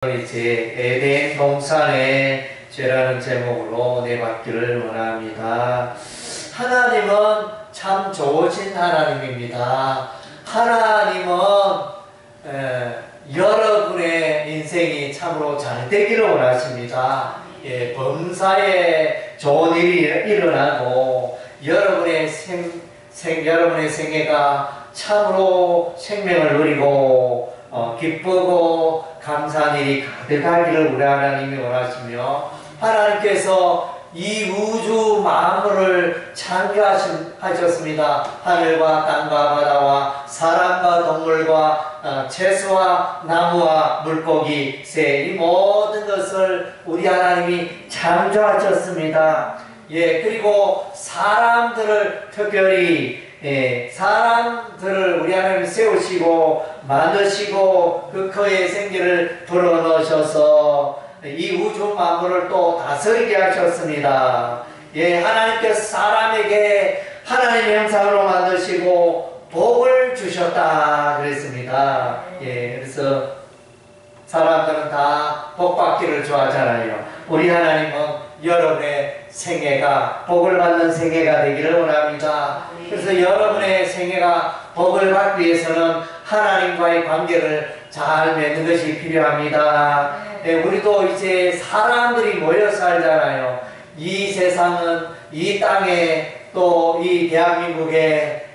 이제 에덴 동산의 죄라는 제목으로 내받기를 원합니다. 하나님은 참 좋으신 하나님입니다. 하나님은 여러분의 인생이 참으로 잘 되기를 원하십니다. 범사에 좋은 일이 일어나고 여러분의 여러분의 생애가 참으로 생명을 누리고 기쁘고 감사한 일이 가득하기를 우리 하나님이 원하시며, 하나님께서 이 우주 만물을 창조하셨습니다. 하늘과 땅과 바다와 사람과 동물과 채소와 나무와 물고기, 새, 이 모든 것을 우리 하나님이 창조하셨습니다. 그리고 사람들을 특별히 사람들을 우리 하나님이 세우시고 만드시고 그의 생기를 불어넣으셔서 이 우주 만물을 또 다스리게 하셨습니다. 하나님께서 사람에게 하나님의 형상으로 만드시고 복을 주셨다 그랬습니다. 그래서 사람들은 다 복받기를 좋아하잖아요. 우리 하나님은 여러분의 생애가 복을 받는 생애가 되기를 원합니다. 그래서 여러분의 생애가 복을 받기 위해서는 하나님과의 관계를 잘 맺는 것이 필요합니다. 우리도 이제 사람들이 모여 살잖아요. 이 세상은, 이 땅에, 또 이 대한민국에,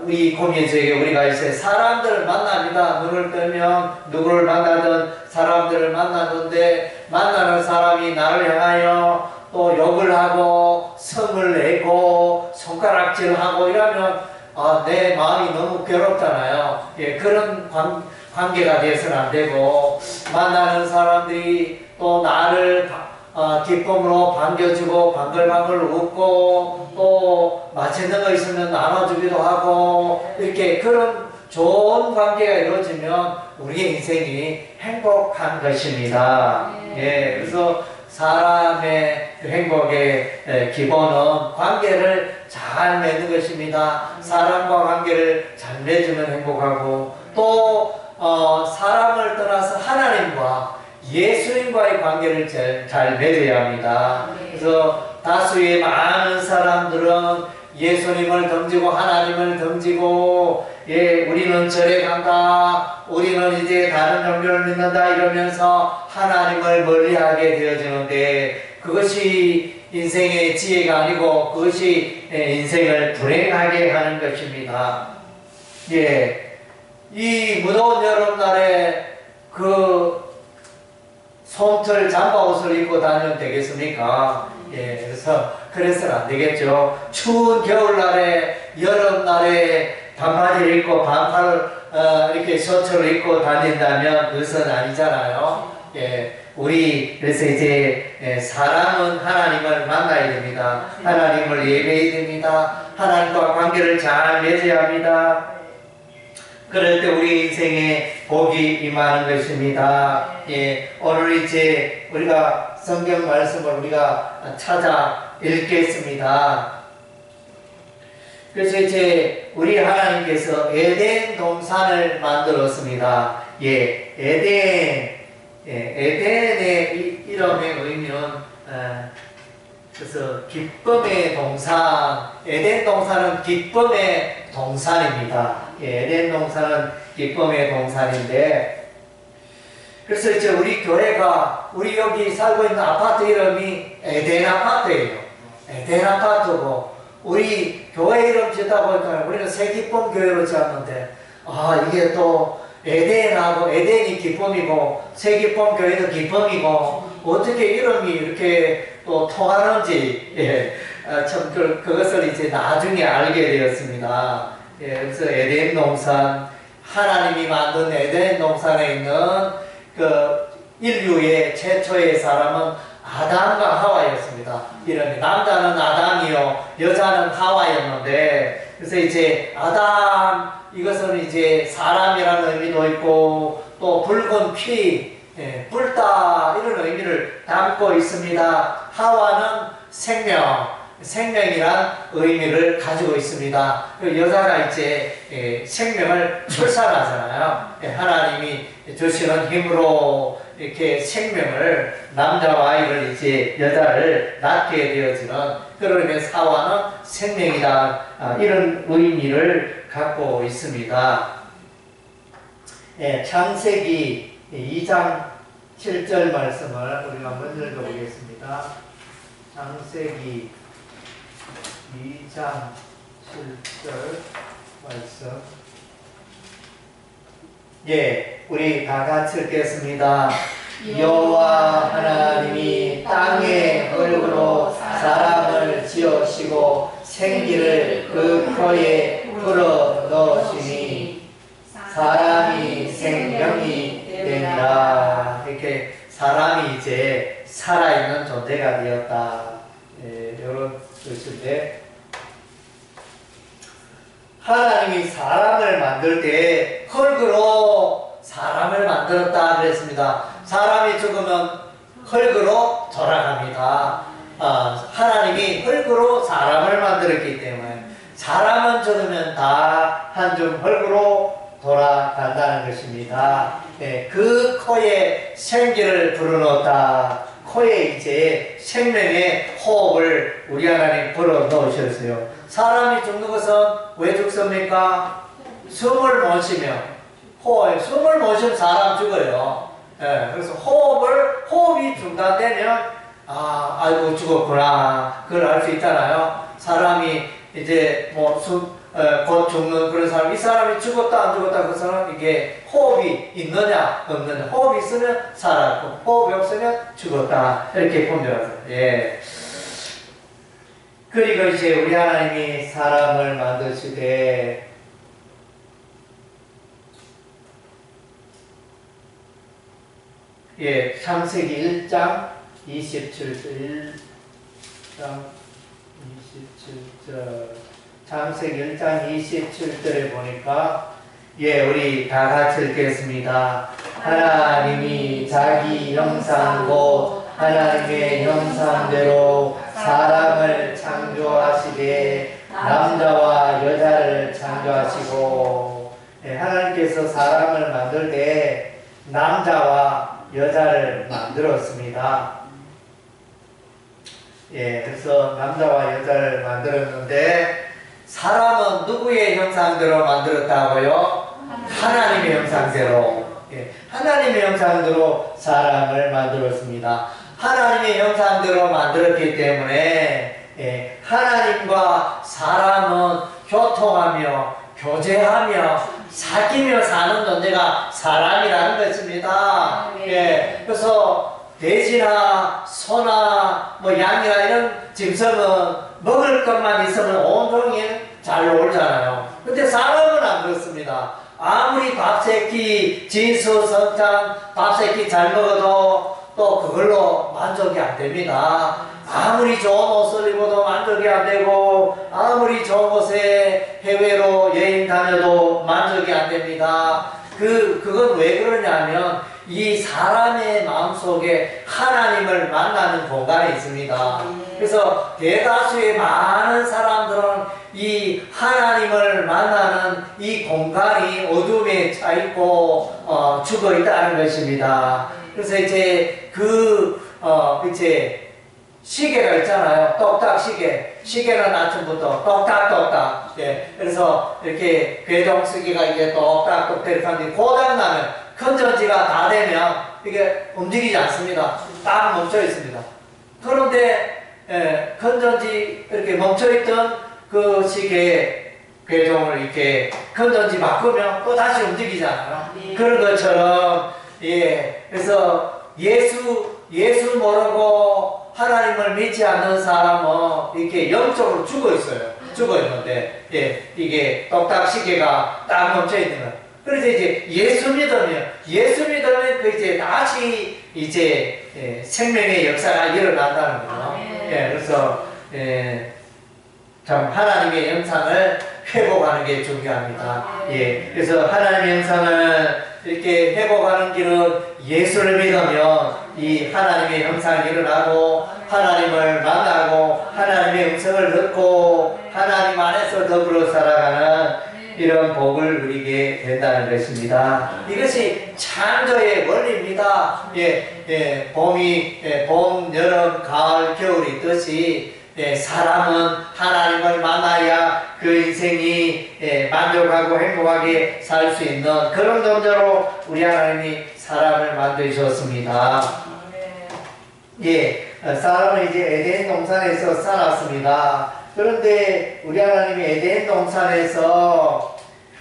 우리 공인지역에 우리가 이제 사람들을 만납니다. 눈을 뜨면 누구를 만나든 사람들을 만나는데, 만나는 사람이 나를 향하여 또 욕을 하고 성을 내고 손가락질하고 이러면 내 마음이 너무 괴롭잖아요. 그런 관계가 되어서는 안 되고, 만나는 사람들이 또 나를 기쁨으로 반겨주고 방글방글 웃고 또 맛있는 거 있으면 나눠주기도 하고, 이렇게 그런 좋은 관계가 이루어지면 우리의 인생이 행복한 것입니다. 그래서 사람의 행복의 기본은 관계를 잘 맺는 것입니다. 사람과 관계를 잘 맺으면 행복하고, 또 사람을 떠나서 하나님과 예수님과의 관계를 잘 맺어야 합니다. 그래서 다수의 많은 사람들은 예수님을 던지고 하나님을 던지고, 우리는 절에 간다, 우리는 이제 다른 종교를 믿는다 이러면서 하나님을 멀리하게 되어지는데, 그것이 인생의 지혜가 아니고 그것이 인생을 불행하게 하는 것입니다. 이 무더운 여름날에 그 솜털 잠바옷을 입고 다니면 되겠습니까? 그래서는 안 되겠죠. 추운 겨울날에, 여름날에 반바지를 입고 반팔을 이렇게 셔츠를 입고 다닌다면 그것은 아니잖아요. 그래서 이제 사람은 하나님을 만나야 됩니다. 하나님을 예배해야 됩니다. 하나님과 관계를 잘 맺어야 합니다. 그럴 때 우리 인생에 복이 임하는 것입니다. 오늘 이제 우리가 성경 말씀을 우리가 찾아 읽겠습니다. 그래서 이제 우리 하나님께서 에덴 동산을 만들었습니다. 에덴의 이름의 의미는 그래서 기쁨의 동산, 에덴 동산은 기쁨의 동산입니다. 에덴 동산은 기쁨의 동산인데, 그래서 이제 우리 교회가, 우리 여기 살고 있는 아파트 이름이 에덴 아파트예요. 에덴 아파트고, 우리 교회 이름 짓다 보니까 우리는 새기쁨 교회로 지었는데, 이게 또 에덴하고, 에덴이 기쁨이고 새기쁨 교회도 기쁨이고 어떻게 이름이 이렇게 또 통하는지 참 그것을 이제 나중에 알게 되었습니다. 그래서 에덴 동산, 하나님이 만든 에덴 동산에 있는 그 인류의 최초의 사람은 아담과 하와였습니다. 이름이 남자는 아담이요 여자는 하와였는데, 그래서 이제 아담, 이것은 이제 사람이라는 의미도 있고 또 붉은 피, 붉다 이런 의미를 담고 있습니다. 하와는 생명이란 의미를 가지고 있습니다. 그 여자가 이제 생명을 출산하잖아요. 하나님이 주시는 힘으로 이렇게 생명을 남자와 아이를 이제 여자를 낳게 되어지는 그러면 사와는 생명이다 이런 의미를 갖고 있습니다. 예, 창세기 2장 7절 말씀을 우리가 먼저 읽어보겠습니다. 창세기 2장 7절 말씀. 예, 우리 다 같이 읽겠습니다. 여호와 하나님이 땅의 흙으로 사람을 지으시고 생기를 그 코에 불어 넣으시니 사람이 생명이 되니라. 이렇게 사람이 이제 살아있는 존재가 되었다. 예, 이런 뜻인데, 하나님이 사람을 만들 때 흙으로 사람을 만들었다 그랬습니다. 사람이 죽으면 흙으로 돌아갑니다. 하나님이 흙으로 사람을 만들었기 때문에 사람은 죽으면 다 한 줌 흙으로 돌아간다는 것입니다. 네, 그 코에 생기를 불어넣었다. 코에 이제 생명의 호흡을 우리 하나님 불어넣으셨어요. 사람이 죽는 것은 왜 죽습니까? 숨을 못 쉬면, 숨을 못 쉬면 사람 죽어요. 네, 그래서 호흡이 중단되면, 아이고, 죽었구나. 그걸 알 수 있잖아요. 사람이 이제 곧 죽는 그런 사람, 이 사람이 죽었다, 안 죽었다, 그 사람, 이게 호흡이 있느냐, 없느냐. 호흡이 있으면 살았고, 호흡이 없으면 죽었다. 이렇게 분별하죠. 예. 그리고 이제 우리 하나님이 사람을 만드시되, 예, 창세기 1장 27절, 1장 27절. 창세기 1장 27절에 보니까, 예, 우리 다 같이 읽겠습니다. 하나님이 자기 형상고 하나님의 형상대로 사람을 창조하시되 남자와 여자를 창조하시고, 예, 하나님께서 사람을 만들 때 남자와 여자를 만들었습니다. 예, 그래서 남자와 여자를 만들었는데, 사람은 누구의 형상대로 만들었다고요? 하나님의 형상대로. 예, 하나님의 형상대로 사람을 만들었습니다. 하나님의 형상대로 만들었기 때문에, 예, 하나님과 사람은 교통하며 교제하며 사귀며 사는 존재가 사람이라는 것입니다. 예, 그래서 돼지나 소나 양이나 이런 짐승은 먹을 것만 있으면 온종일 잘 놀잖아요. 근데 사람은 안 그렇습니다. 아무리 밥새끼, 진수성찬, 밥새끼 잘 먹어도 또 그걸로 만족이 안 됩니다. 아무리 좋은 옷을 입어도 만족이 안 되고, 아무리 좋은 곳에 해외로 여행 다녀도 만족이 안 됩니다. 그건 왜 그러냐면, 이 사람의 마음속에 하나님을 만나는 공간이 있습니다. 그래서 대다수의 많은 사람들은 이 하나님을 만나는 이 공간이 어둠에 차 있고 죽어 있다는 것입니다. 그래서 이제 이제 시계가 있잖아요. 똑딱 시계. 시계는 아침부터 똑딱. 예. 그래서 이렇게 궤동시계가 이제 똑딱 이렇게 하는데 고장나면 건전지가 다 되면 이게 움직이지 않습니다. 딱 멈춰 있습니다. 그런데 건전지 이렇게 멈춰 있던 그 시계 궤종을 이렇게 건전지 바꾸면 또 다시 움직이잖아요. 그런 것처럼, 예. 그래서 예수 모르고 하나님을 믿지 않는 사람은 이렇게 영적으로 죽어 있어요. 죽어 있는데, 예. 이게 똑딱 시계가 딱 멈춰 있는 거예요. 그래서 이제 예수 믿으면 그 이제 다시 이제 생명의 역사가 일어난다는 거죠. 예, 그래서 참 하나님의 형상을 회복하는 게 중요합니다. 예, 그래서 하나님의 형상을 이렇게 회복하는 길은 예수를 믿으면 이 하나님의 형상이 일어나고 하나님을 만나고 하나님의 음성을 듣고 하나님 안에서 더불어 살아가는 이런 복을 누리게 된다는 것입니다. 이것이 창조의 원리입니다. 봄, 여름, 가을, 겨울이 있듯이 사람은 하나님을 만나야 그 인생이 만족하고 행복하게 살 수 있는 그런 존재로 우리 하나님이 사람을 만드셨습니다. 사람은 이제 에덴 동산에서 살았습니다. 그런데 우리 하나님이 에덴 동산에서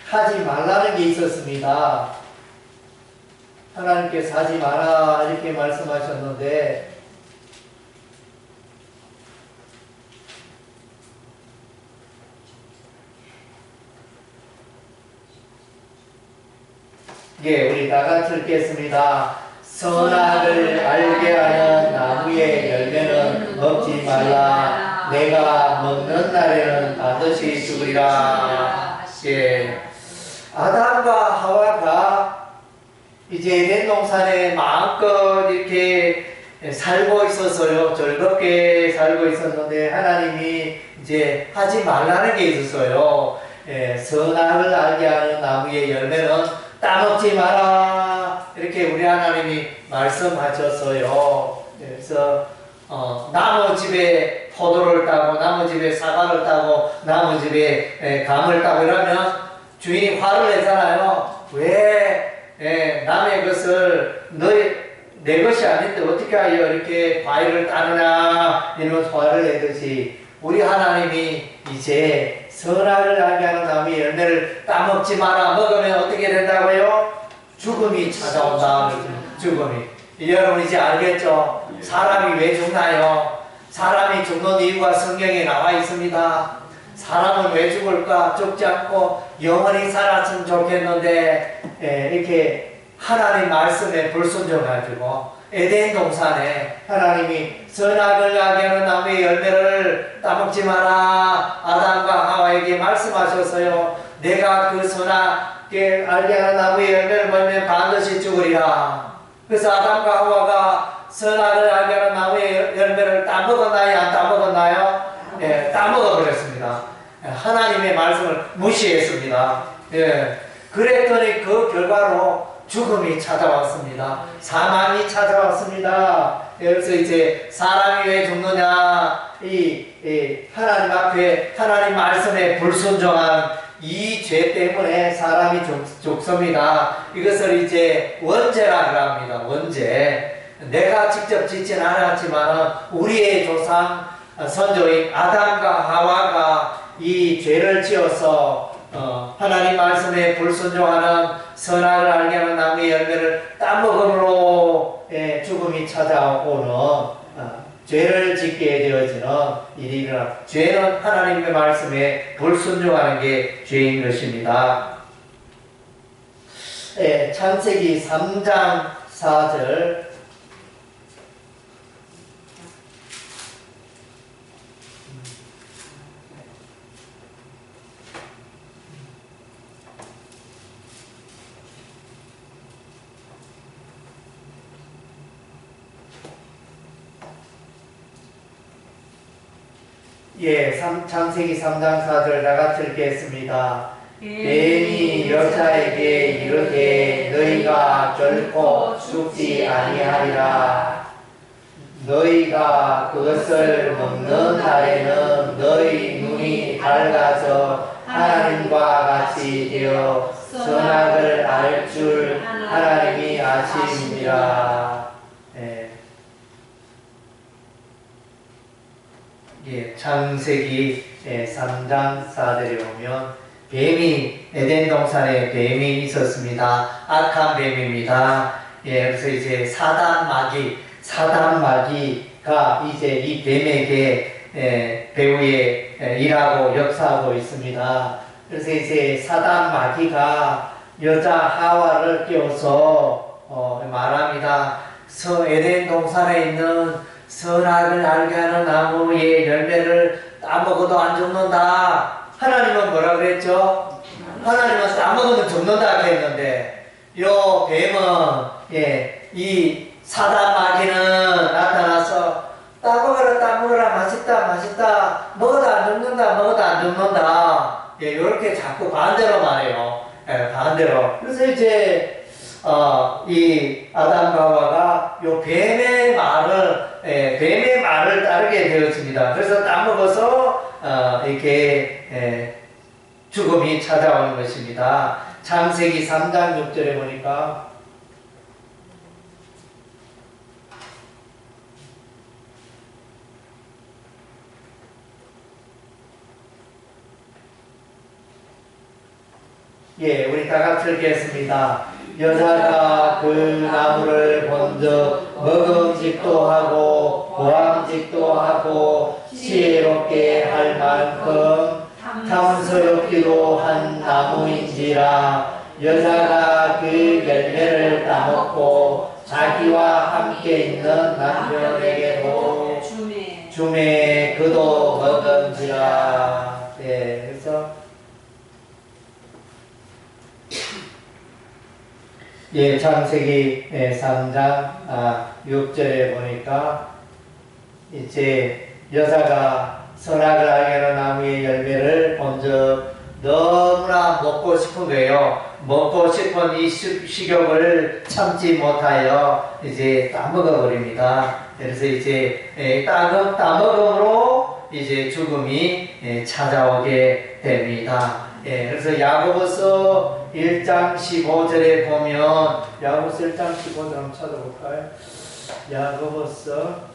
하지 말라는 게 있었습니다. 하나님께서 하지 마라 이렇게 말씀하셨는데 우리 다 같이 읽겠습니다. 선악을 알게 하는 나무의 열매는 먹지 말라. 내가 먹는 날에는 반드시 죽으리라. 아담과 하와가 이제 에덴 동산에 마음껏 이렇게 살고 있었어요. 즐겁게 살고 있었는데 하나님이 이제 하지 말라는 게 있었어요. 선악을 알게 하는 나무의 열매는 따먹지 마라 이렇게 우리 하나님이 말씀하셨어요. 그래서 나무 집에 포도를 따고 나무 집에 사과를 따고 나무 집에 감을 따고 이러면 주인이 화를 내잖아요. 왜 남의 것을 내 것이 아닌데 어떻게 하여 이렇게 과일을 따느냐 이런 화를 내듯이 우리 하나님이 이제 선악을 알게 하는 나무의 열매를 따먹지 마라. 먹으면 어떻게 된다고요? 죽음이 찾아온다. 죽음이. 여러분 이제 알겠죠? 사람이 왜 죽나요? 사람이 죽는 이유가 성경에 나와 있습니다. 사람은 왜 죽을까? 죽지 않고 영원히 살았으면 좋겠는데 이렇게 하나님 말씀에 불순종해가지고 에덴 동산에 하나님이 선악을 알게 하는 나무의 열매를 따먹지 마라 아담과 하와에게 말씀하셨어요. 내가 그 선악을 알게 하는 나무의 열매를 먹으면 반드시 죽으리라. 그래서 아담과 하와가 선악을 알게 하는 나무의 열매를 따먹었나요? 안 따먹었나요? 따먹어 버렸습니다. 하나님의 말씀을 무시했습니다. 그랬더니 그 결과로 죽음이 찾아왔습니다. 사망이 찾아왔습니다. 그래서 이제 사람이 왜 죽느냐? 하나님 앞에 하나님 말씀에 불순종한 이 죄 때문에 사람이 죽습니다. 이것을 이제 원죄라고 합니다. 원죄. 내가 직접 짓진 않았지만 우리의 조상 선조인 아담과 하와가 이 죄를 지어서 하나님 말씀에 불순종하는 선악을 알게 하는 나무의 열매를 따먹음으로 죽음이 찾아오는 죄를 짓게 되어지는 일이라. 죄는 하나님의 말씀에 불순종하는 게 죄인 것입니다. 창세기 3장 4절 창세기 3장 4절 나같이 읽겠습니다. 뱀이 여자에게 이르되 너희가 결코 죽지 아니하리라. 너희가 그것을 먹는 날에는 너희 눈이 밝아져 하나님과 같이 되어 선악을 알 줄 하나님이 아심이라. 창세기 3장 4절에 보면 뱀이 에덴 동산에 뱀이 있었습니다. 악한 뱀입니다. 그래서 이제 사단 마귀가 이제 이 뱀에게 배후에 일하고 역사하고 있습니다. 그래서 이제 사단 마귀가 여자 하와를 깨워서 말합니다. 에덴 동산에 있는 선악을 알게 하는 나무의 열매를 따먹어도 안 죽는다. 하나님은 뭐라 그랬죠? 하나님은 따먹으면 죽는다 했는데 요 뱀은 이 사단 마귀는 나타나서 따먹어라 맛있다 먹어도 안 죽는다. 예, 이렇게 자꾸 반대로 말해요. 예, 반대로. 그래서 이제 이 아담과 하와가 요 뱀의 말을 따르게 되었습니다. 그래서 따먹어서 이렇게 죽음이 찾아오는 것입니다. 창세기 3장 6절에 보니까 예, 우리 다 같이 읽겠습니다. 여자가 그 나무를 본즉 먹음직도 하고 보암직도 하고 지혜롭게 할 만큼 탐스럽기도 한 나무인지라. 여자가 그 열매를 따먹고 자기와 함께 있는 남편에게도 주매 그도 먹은지라. 예, 그래서 예, 창세기 3장 6절에 보니까 이제 여자가 선악을 알게 하는 나무의 열매를 본즉 너무나 먹고 싶은 거예요. 먹고 싶은 이 식욕을 참지 못하여 이제 따먹어 버립니다. 그래서 이제 따먹음으로 이제 죽음이 찾아오게 됩니다. 예, 그래서 야고보서 1장 15절에 보면 야고보서 1장 15절 한번 찾아볼까요? 야고보서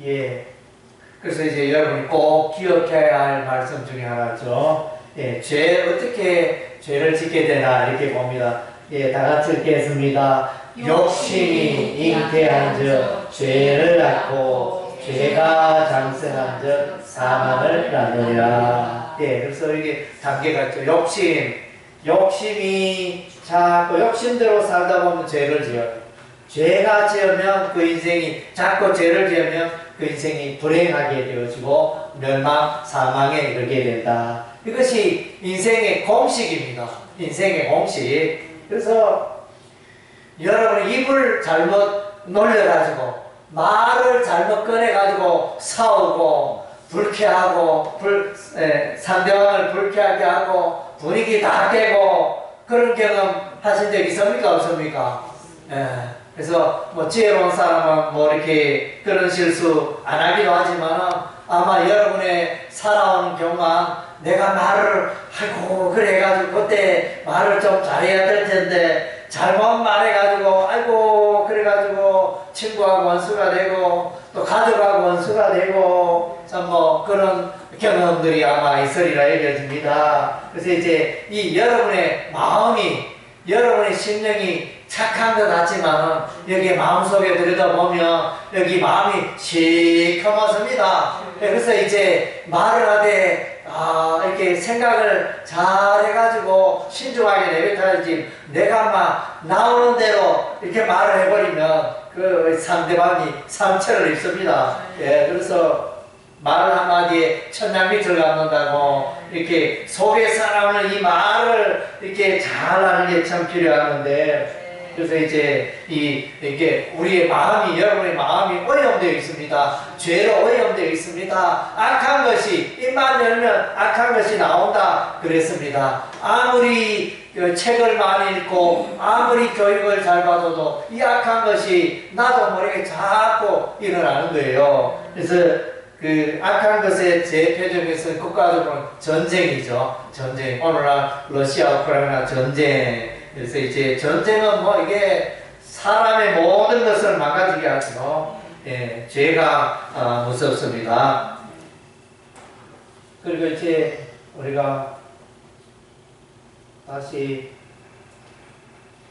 예. 그래서 이제 여러분이 꼭 기억해야 할 말씀 중에 하나죠. 예, 어떻게 죄를 짓게 되나 이렇게 봅니다. 예, 다 같이 읽겠습니다. 욕심이 잉태한즉 죄를 낳고 죄가 장성한즉 사망을 낳느니라. 예, 그래서 이게 단계가 있죠. 욕심이 자꾸 욕심대로 살다 보면 죄를 지어요. 죄가 지으면 그 인생이 자꾸 죄를 지으면 그 인생이 불행하게 되어지고 멸망, 사망에 이르게 된다. 이것이 인생의 공식입니다. 인생의 공식. 그래서 여러분이 입을 잘못 놀려가지고 말을 잘못 꺼내가지고 싸우고 불쾌하고 상대방을 불쾌하게 하고 분위기 다 깨고 그런 경험 하신 적 있습니까? 없습니까? 예. 그래서 뭐 지혜로운 사람은 뭐 이렇게 그런 실수 안 하기도 하지만 아마 여러분의 살아오는 경험 내가 말을 아이고 그래가지고 그때 말을 좀 잘해야 될 텐데 잘못 말해가지고 아이고 그래가지고 친구하고 원수가 되고 또 가족하고 원수가 되고 참 뭐 그런 경험들이 아마 있으리라 여겨집니다. 그래서 이제 이 여러분의 마음이 여러분의 심령이 착한 것 같지만 여기 마음속에 들여다보면 여기 마음이 시커멓습니다. 그래서 이제 말을 하되 이렇게 생각을 잘 해가지고 신중하게 내뱉어야지 내가 막 나오는 대로 이렇게 말을 해버리면 그 상대방이 상처를 입습니다. 예, 그래서 말 한마디에 천냥빛을 갖는다고 이렇게 속에 살아오는 이 말을 이렇게 잘 하는 게 참 필요하는데 그래서 이제 이게 우리의 마음이 여러분의 마음이 오염되어 있습니다. 죄로 오염되어 있습니다. 악한 것이 입만 열면 악한 것이 나온다 그랬습니다. 아무리 책을 많이 읽고 아무리 교육을 잘 받아도 이 악한 것이 나도 모르게 자꾸 일어나는 거예요. 그래서 그 악한 것의 대표적인 국가적으로는 전쟁이죠. 전쟁. 오늘날 러시아 우크라이나 전쟁. 그래서 이제 전쟁은 뭐 이게 사람의 모든 것을 망가지게 하죠. 예, 죄가 무섭습니다. 그리고 이제 우리가 다시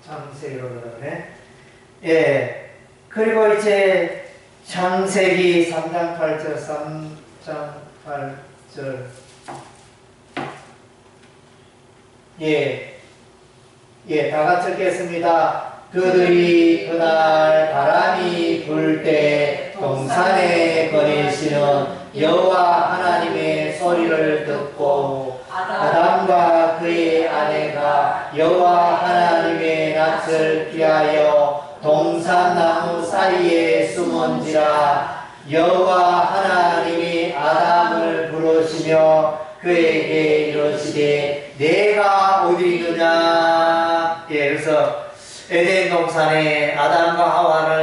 창세기로 그러네. 예, 그리고 이제 창세기 3장 8절, 3장 8절. 예, 다 같이 읽겠습니다. 그들이 그날 바람이 불 때 동산에 거니시는 여호와 하나님의 소리를 듣고 아담과 그의 아내가 여호와 하나님의 낯을 피하여 동산나무 사이에 숨은지라. 여호와 하나님이 아담을 부르시며 그에게 이르시되 내가 어디 있느냐. 예, 그래서 에덴 동산에 아담과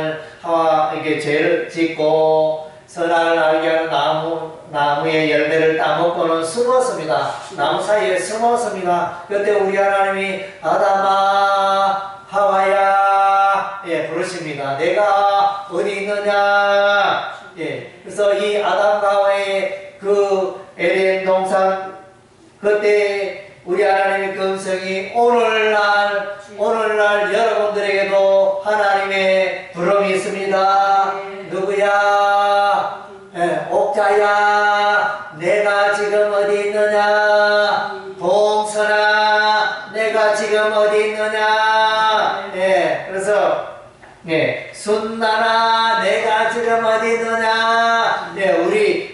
하와에게 죄를 짓고 선악을 알게 하는 나무의 열매를 따먹고는 숨었습니다. 나무 사이에 숨었습니다. 그때 우리 하나님이 아담아 하와야, 예, 부르십니다. 내가 어디 있느냐. 예, 그래서 이 아담과 하와의 그 에덴 동산, 그때 우리 하나님의 금성이 오늘날 여러분들에게도 하나님의 부름이 있습니다. 누구야? 예, 옥자야, 내가 지금 어디 있느냐? 동선아, 내가 지금 어디 있느냐? 예, 그래서 예, 순나나, 내가 지금 어디 있느냐? 예,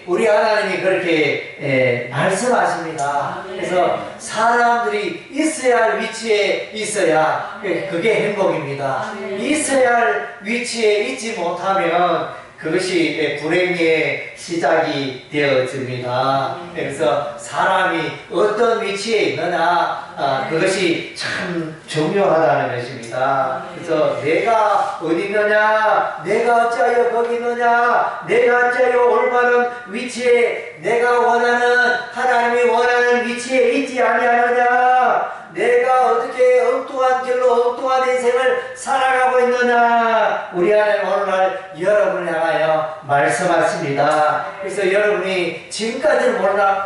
우리 하나님이 그렇게 예, 말씀하십니다. 그래서 사람들이 있어야 할 위치에 있어야 그게 행복입니다. 있어야 할 위치에 있지 못하면 그것이 불행의 시작이 되어집니다. 그래서 사람이 어떤 위치에 있느냐, 그것이 참 중요하다는 것입니다. 그래서 내가 어디 있느냐, 내가 어찌하여 거기 있느냐, 내가 어찌하여 올바른 위치에, 내가 원하는, 하나님이 원하는 위치에 있지 아니하느냐, 내가 어떻게 엉뚱한 길로 엉뚱한 인생을 살아가고 있느냐. 우리 하나님 오늘날 여러분을 향하여 말씀하십니다. 그래서 여러분이 지금까지는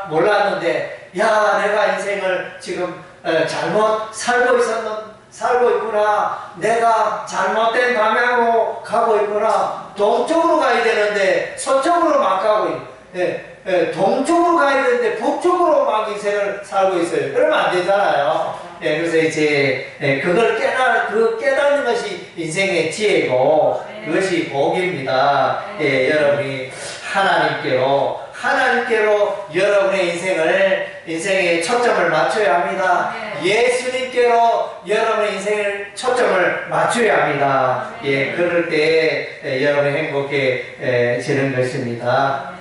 몰랐는데, 야, 내가 인생을 지금 잘못 살고 있구나, 내가 잘못된 방향으로 가고 있구나, 동쪽으로 가야 되는데 서쪽으로 막 가고 있네. 동쪽으로 가야 되는데 북쪽으로 막 인생을 살고 있어요. 그러면 안 되잖아요. 그래서 이제 그걸 깨닫는 것이 인생의 지혜고 그것이 복입니다. 여러분이 하나님께로 여러분의 인생의 초점을 맞춰야 합니다. 예수님께로 여러분의 인생의 초점을 맞춰야 합니다. 그럴 때 여러분이 행복해지는 것입니다.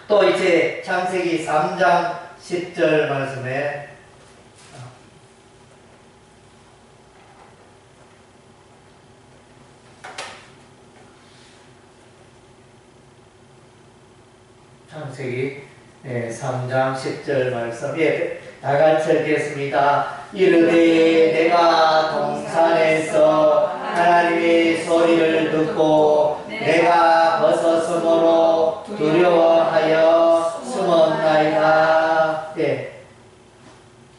또 이제 창세기 3장 10절 말씀에 창세기 3장 10절 말씀, 다 같이 읽겠습니다. 이르되 내가 동산에서 하나님의 소리를 듣고 내가 벗었으므로 두려워하여 숨었나이다.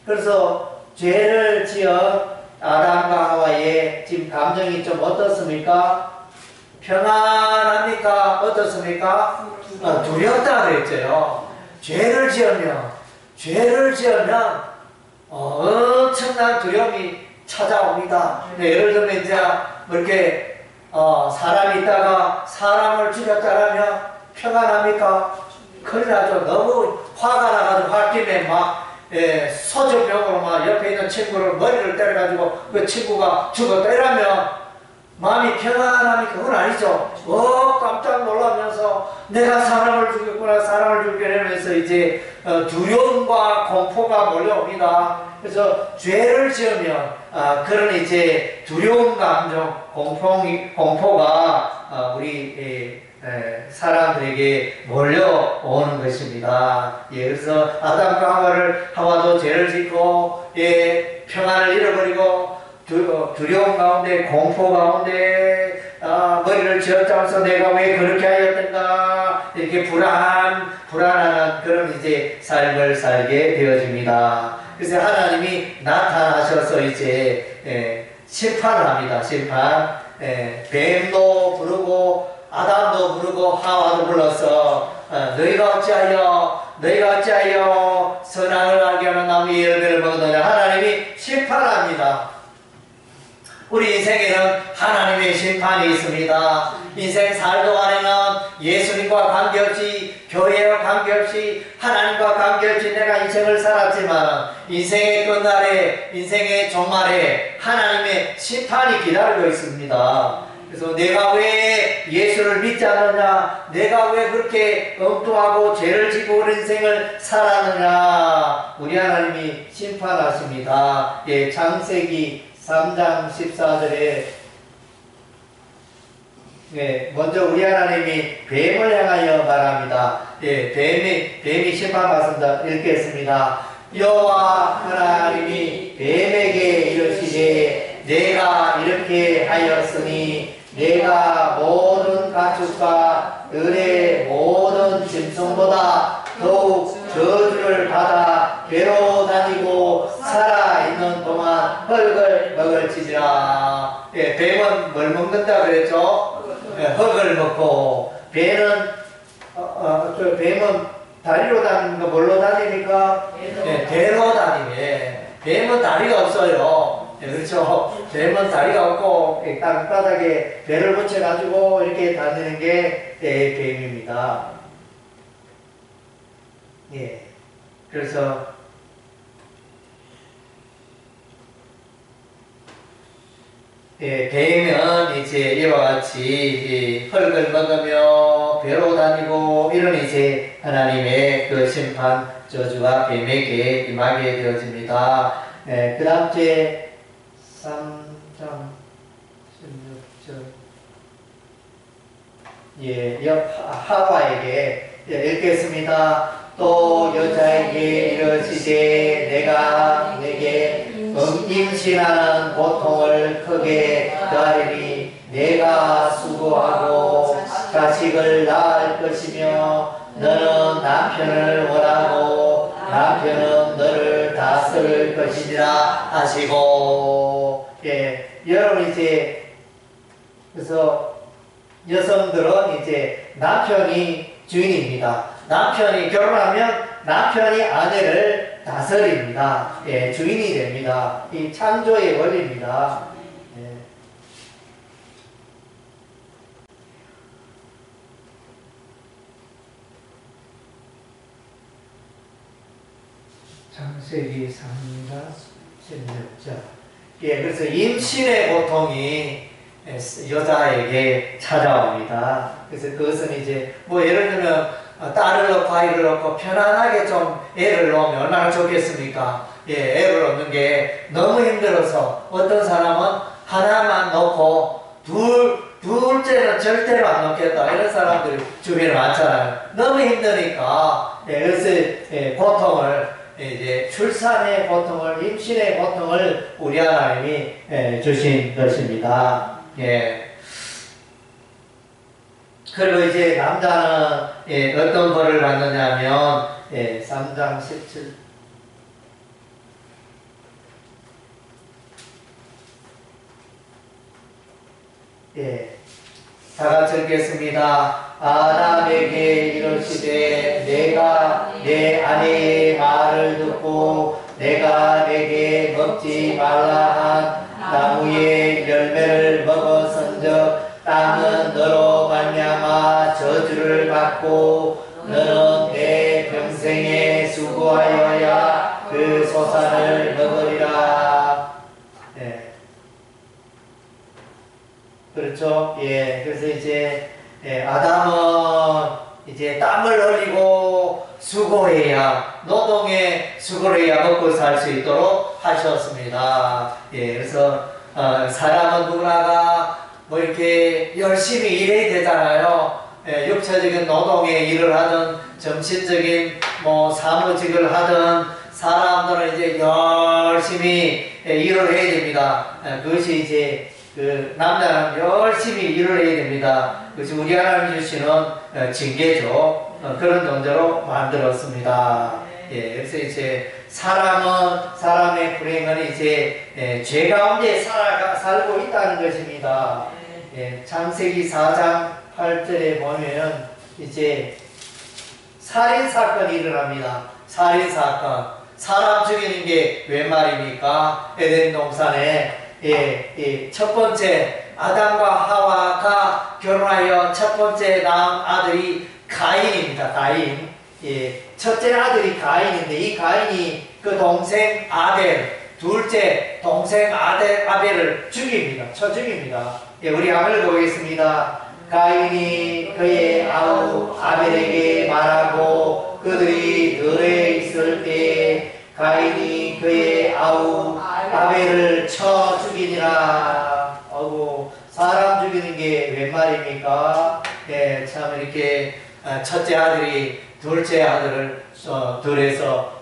그래서 죄를 지어 아담과 하와의 지금 감정이 좀 어떻습니까? 평안합니까? 어떻습니까? 두렵다 그랬죠. 죄를 지으면 엄청난 두려움이 찾아옵니다. 예를 들면 이제 이렇게 사람이 있다가 사람을 죽였다라면 평안합니까? 큰일 나죠. 너무 화가 나가지고 홧김에 막 소주병으로 막 옆에 있는 친구를 머리를 때려가지고 그 친구가 죽었다 이러면 마음이 평안합니까? 그건 아니죠. 깜짝 놀라면서 내가 사람을 죽게 되면서 이제 두려움과 공포가 몰려옵니다. 그래서 죄를 지으면 그런 이제 두려움 감정, 공포가 우리 사람들에게 몰려오는 것입니다. 그래서 아담과 하와도 죄를 짓고 평안을 잃어버리고 두려움 가운데, 공포 가운데 머리를 쥐어짜면서 내가 왜 그렇게 하였던가 이렇게 불안한 그런 이제 삶을 살게 되어집니다. 그래서 하나님이 나타나셔서 이제 심판을 합니다. 심판. 뱀도 부르고 아담도 부르고 하와도 불러서 너희가 어찌하여 선악을 알게 하는 나무의 열매를 먹었느냐. 하나님이 심판합니다. 우리 인생에는 하나님의 심판이 있습니다. 인생 살 동안에는 예수님과 관계없이 교회와 관계없이 하나님과 관계없이 내가 인생을 살았지만 인생의 끝날에 인생의 종말에 하나님의 심판이 기다리고 있습니다. 그래서 내가 왜 예수를 믿지 않느냐, 내가 왜 그렇게 엉뚱하고 죄를 지고 오랜 인생을 살았느냐, 우리 하나님이 심판하십니다. 예, 창세기 3장 14절에 예, 먼저 우리 하나님이 뱀을 향하여 말합니다. 예, 뱀이 심판받습니다. 읽겠습니다. 여호와 하나님이 뱀에게 이르시되 내가 이렇게 하였으니 내가 모든 가축과 들의 모든 짐승보다 더욱 저주를 받아 배로 다니고 살아있는 동안 흙을 먹을지니라. 예, 뱀은 뭘 먹는다 그랬죠? 예, 흙을 먹고, 뱀은 다리로 다니는 거 뭘로 다니니까? 예, 배로 다니네. 뱀은 다리가 없어요. 예, 그렇죠? 뱀은 다리가 없고 땅바닥에 배를 붙여가지고 이렇게 다니는 게 뱀입니다. 예, 그래서 예, 뱀은 이제 이와 같이 흙을 먹으며 배로 다니고 이런 이제 하나님의 그 심판 저주가 뱀에게 임하게 되어집니다. 예, 그 다음 주에 3장 16절 예, 하와에게 읽겠습니다. 또 여자에게 이르시되 내가 내게 임신하는 고통을 크게 더하리니 내가 수고하고 자식을 낳을 것이며 너는 남편을 원하고 남편은 너를 다스릴 것이니라 하시고 예, 여러분 이제 그래서 여성들은 이제 남편이 주인입니다. 남편이 결혼하면 남편이 아내를 다스립니다. 예, 주인이 됩니다. 이 창조의 원리입니다. 예. 창세기 3장 16절. 예, 그래서 임신의 고통이 여자에게 찾아옵니다. 그래서 그것은 이제 뭐 예를 들면 딸을 낳고 아이를 낳고 편안하게 좀 애를 낳으면 얼마나 좋겠습니까? 예, 애를 낳는 게 너무 힘들어서 어떤 사람은 하나만 낳고 둘째는 절대로 안 낳겠다 이런 사람들이 주변에 많잖아요. 너무 힘드니까 예, 그래서 고통을 이제 출산의 고통을 임신의 고통을 우리 하나님이 주신 것입니다. 예. 그리고 이제 남자는 예, 어떤 벌을 받느냐면 예, 3장 17 예, 다같이 읽겠습니다. 아담에게 이르시되 내가 내 아내의 말을 듣고 내가 내게 먹지 말라 한 나무의 열매를 먹었은즉 땅은 너로 말미암아 저주를 받고 너는 내 평생에 수고하여야 그 소산을 먹으리라. 예. 그렇죠? 예. 그래서 이제 예, 아담은 이제 땀을 흘리고 수고해야 노동에 수고를 해야 먹고 살 수 있도록 하셨습니다. 예. 그래서 사람은 누구나가 뭐 이렇게 열심히 일해야 되잖아요. 예, 육체적인 노동에 일을 하든 정신적인 뭐 사무직을 하든 사람들은 이제 열심히 일을 해야 됩니다. 그것이 이제 그 남자는 열심히 일을 해야 됩니다. 그것이 우리 하나님 주시는 징계죠. 그런 존재로 만들었습니다. 예, 그래서 이제 사람의 불행은 이제 죄 가운데 살고 있다는 것입니다. 예, 창세기 4장 8절에 보면 이제 살인사건이 일어납니다. 살인사건. 사람 죽이는 게 웬 말입니까? 에덴 동산에 첫 번째 아담과 하와가 결혼하여 첫 번째 낳은 아들이 가인입니다. 가인. 예, 첫째 아들이 가인인데 이 가인이 그 동생 아벨, 둘째 동생 아벨을 죽입니다. 쳐 죽입니다. 예, 우리 한번 읽어보겠습니다. 가인이 그의 아우 아벨에게 말하고 그들이 들에 있을 때 가인이 그의 아우 아벨을 쳐 죽이니라. 어구, 사람 죽이는 게 웬 말입니까? 예, 참 이렇게 첫째 아들이 둘째 아들을 들에서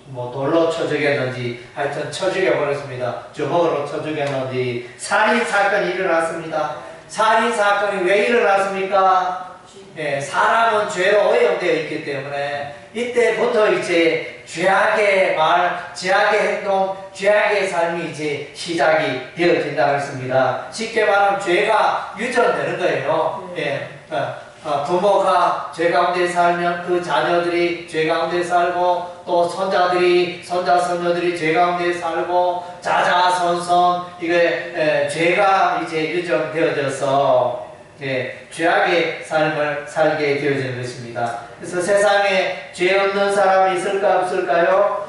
뭐 돌로 쳐 죽였는지 하여튼 쳐 죽여버렸습니다. 주먹으로 쳐 죽였는지 살인 사건이 일어났습니다. 살인 사건이 왜 일어났습니까? 예, 사람은 죄로 오염되어 있기 때문에 이때부터 이제 죄악의 말, 죄악의 행동, 죄악의 삶이 이제 시작이 되어진다고 했습니다. 쉽게 말하면 죄가 유전되는 거예요. 예, 부모가 죄 가운데 살면 그 자녀들이 죄 가운데 살고 또 손자들이 손자 손녀들이 죄 가운데 살고 자자손손 이게 죄가 이제 유전되어져서 예, 죄악의 삶을 살게 되어지는 것입니다. 그래서 세상에 죄 없는 사람이 있을까 없을까요?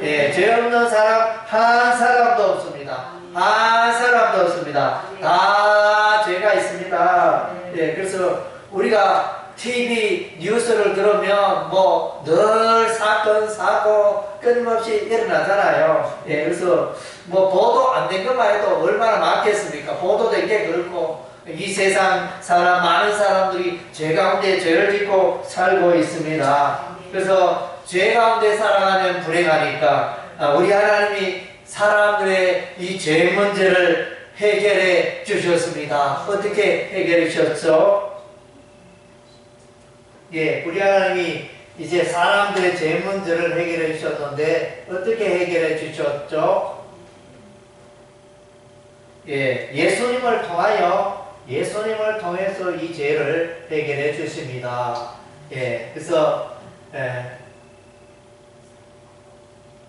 예, 죄 없는 사람 한 사람도 없습니다. 한 사람도 없습니다. 다 죄가 있습니다. 예, 그래서 우리가 TV 뉴스를 들으면 뭐 늘 사건 사고 끊임없이 일어나잖아요. 예, 그래서 뭐 보도 안 된 것만 해도 얼마나 많겠습니까? 보도된 게 그렇고 이 세상 사람 많은 사람들이 죄 가운데 죄를 짓고 살고 있습니다. 그래서 죄 가운데 살아가면 불행하니까 우리 하나님이 사람들의 이 죄 문제를 해결해 주셨습니다. 어떻게 해결해 주셨죠? 예, 우리 하나님이 이제 사람들의 죄 문제를 해결해 주셨는데 어떻게 해결해 주셨죠? 예, 예수님을 통해서 이 죄를 해결해 주십니다. 예, 그래서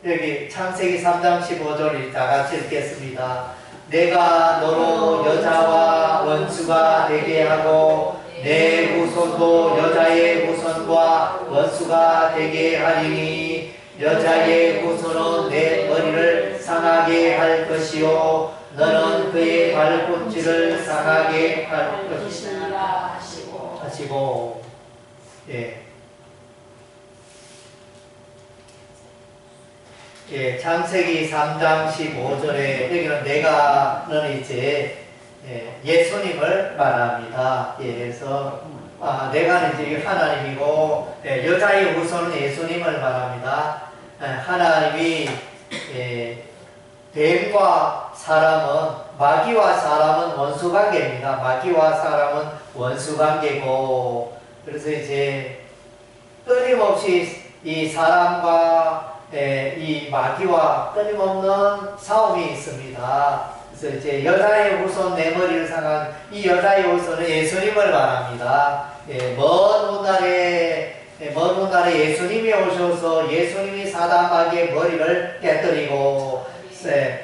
여기 창세기 3장 15절을 다 같이 읽겠습니다. 내가 너로 여자와 원수가 되게 하고 내 후손도 여자의 후손과 원수가 되게 하리니 여자의 후손은 내 머리를 상하게 할 것이요 너는 그의 발꿈치를 상하게 할 것이라 하시고 예. 예, 창세기 3장 15절에 여기는 내가는 이제 예수님을 말합니다. 예, 그래서 내가는 이제 하나님이고 여자의 후손은 예수님을 말합니다. 하나님이 뱀과 사람은 마귀와 사람은 원수관계입니다. 마귀와 사람은 원수관계고 그래서 이제 끊임없이 이 사람과 이 마귀와 끊임없는 싸움이 있습니다. 그래서 이제 여자의 후손 내 머리를 상한 이 여자의 후손은 예수님을 말합니다. 먼 훗날에 예수님이 오셔서 예수님이 사단 마귀의 머리를 깨뜨리고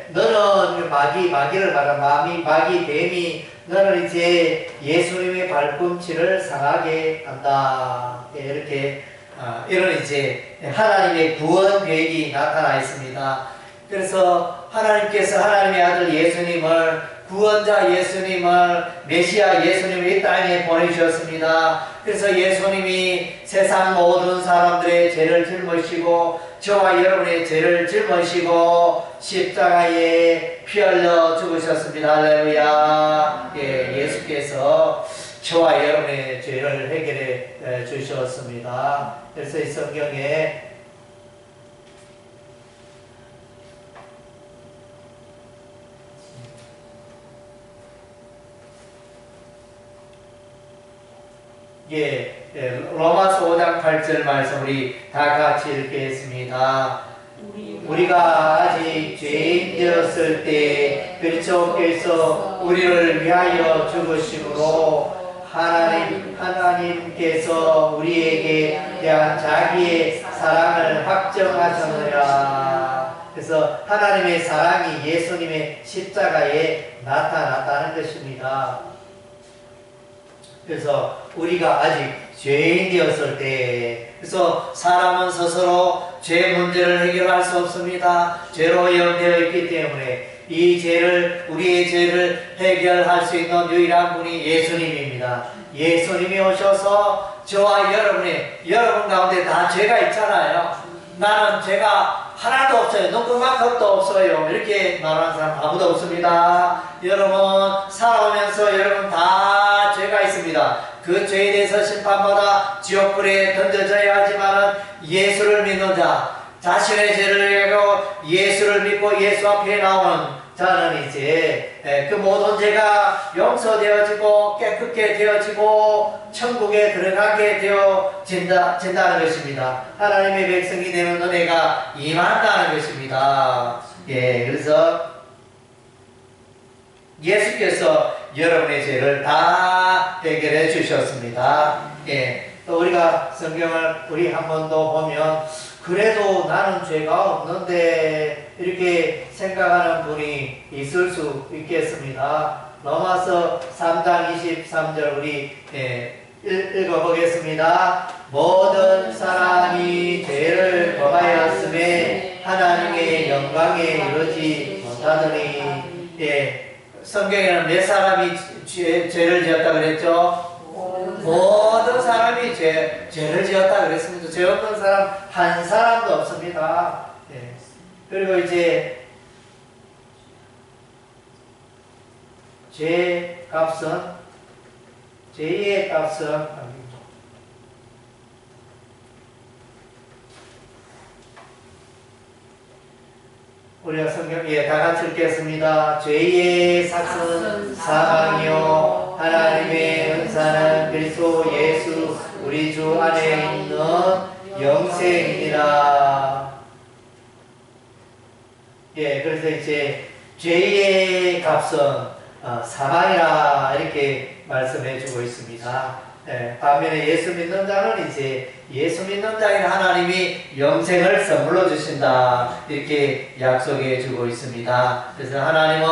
너는 마귀를 말한 마귀 뱀이 너는 이제 예수님의 발꿈치를 상하게 한다. 이렇게 이런 이제 하나님의 구원 계획이 나타나 있습니다. 그래서 하나님께서 하나님의 아들 예수님을 구원자 예수님을 메시아 예수님을 이 땅에 보내주셨습니다. 그래서 예수님이 세상 모든 사람들의 죄를 짊으시고 저와 여러분의 죄를 짊으시고 십자가에 피 흘려 죽으셨습니다. 할렐루야. 예, 예수께서 저와 여러분의 죄를 해결해 주셨습니다. 그래서 이 성경에 로마서 5장 8절 말씀 우리 다 같이 읽겠습니다. 우리가 아직 죄인 되었을 때 그리스도께서 우리를 위하여 죽으심으로 하나님께서 우리에게 대한 자기의 사랑을 확정하셨느라. 그래서 하나님의 사랑이 예수님의 십자가에 나타났다는 것입니다. 그래서 우리가 아직 죄인 되었을 때, 그래서 사람은 스스로 죄 문제를 해결할 수 없습니다. 죄로 오염되어 있기 때문에 이 죄를, 우리의 죄를 해결할 수 있는 유일한 분이 예수님입니다. 예수님이 오셔서 저와 여러분 가운데 다 죄가 있잖아요. 나는 죄가 하나도 없어요. 눈금만큼도 없어요. 이렇게 말하는 사람 아무도 없습니다. 여러분 살아오면서 여러분 다 죄가 있습니다. 그 죄에 대해서 심판받아 지옥불에 던져져야 하지만 예수를 믿는 자, 자신의 죄를 해고 예수를 믿고 예수 앞에 나오는 자는 이제 그 모든 죄가 용서되어지고 깨끗게 되어지고 천국에 들어가게 되어진다는 것입니다. 하나님의 백성이 되는 은혜가 임한다는 것입니다. 그래서 예수께서 여러분의 죄를 다 해결해 주셨습니다. 또 우리가 성경을 우리 한 번 더 보면 그래도 나는 죄가 없는데 이렇게 생각하는 분이 있을 수 있겠습니다. 로마서 3장 23절 우리 읽어보겠습니다. 모든 사람이 죄를 범하였음에 하나님의 영광에 이르지 못하더니 성경에는 몇 사람이 죄를 지었다 그랬죠? 모든 사람이 죄를 지었다 그랬습니다. 죄 없는 사람 한 사람도 없습니다. 그리고 이제 죄의 값은 우리가 성경에 다 같이 읽겠습니다. 죄의 삭은 사망이요 하나님의 은사는 그리스도 예수 우리 주 안에 있는 영생이니라. 그래서 이제 죄의 값은 사망이라 이렇게 말씀해 주고 있습니다. 반면에 예수 믿는 자는 이제 예수 믿는 자인 하나님이 영생을 선물로 주신다 이렇게 약속해 주고 있습니다. 그래서 하나님은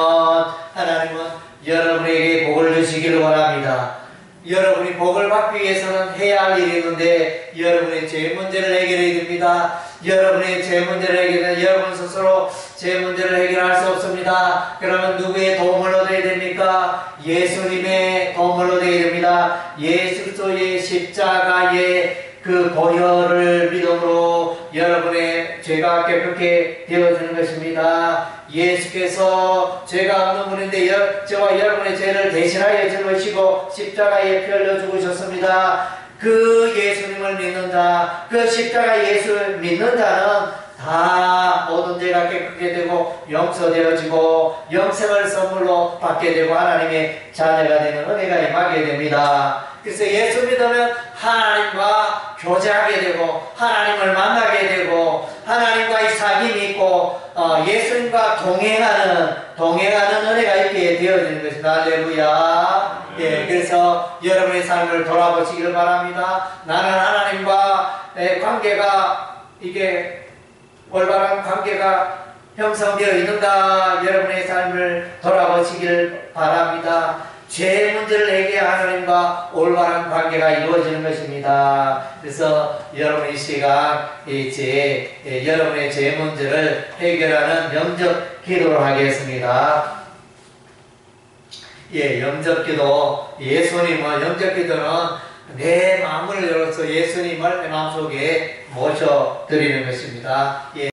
여러분에게 복을 주시기를 원합니다. 여러분이 복을 받기 위해서는 해야 할 일이 있는데 여러분의 죄 문제를 해결해야 됩니다. 여러분의 죄 문제를 해결하면 여러분 스스로 죄 문제를 해결할 수 없습니다. 그러면 누구의 도움을 얻어야 됩니까? 예수님의 도움을 얻어야 됩니다. 예수 그리스도의 십자가의 그 보혈을 믿음으로 여러분의 죄가 깨끗게 되어지는 것입니다. 예수께서 죄가 없는 분인데 저와 여러분의 죄를 대신하여 짊으시고 십자가에 피 흘려 죽으셨습니다. 그 예수님을 믿는 자, 그 십자가 예수를 믿는 자는 다 모든 죄가 깨끗게 되고 용서되어지고 영생을 선물로 받게 되고 하나님의 자녀가 되는 은혜가 임하게 됩니다. 그래서 예수 믿으면 하나님과 교제하게 되고 하나님을 만나게 되고 하나님과의 사귐이 있고 예수님과 동행하는 은혜가 있게 되어지는 것입니다. 할렐루야. 그래서 여러분의 삶을 돌아보시길 바랍니다. 나는 하나님과 관계가 이게 올바른 관계가 형성되어 있는가 여러분의 삶을 돌아보시길 바랍니다. 죄 문제를 해결해 하나님과 올바른 관계가 이루어지는 것입니다. 그래서 여러분 이 시간 이제 여러분의 죄 문제를 해결하는 영접 기도를 하겠습니다. 영접 기도, 영접 기도는 내 마음을 열어서 예수님을 내 마음속에 모셔드리는 것입니다.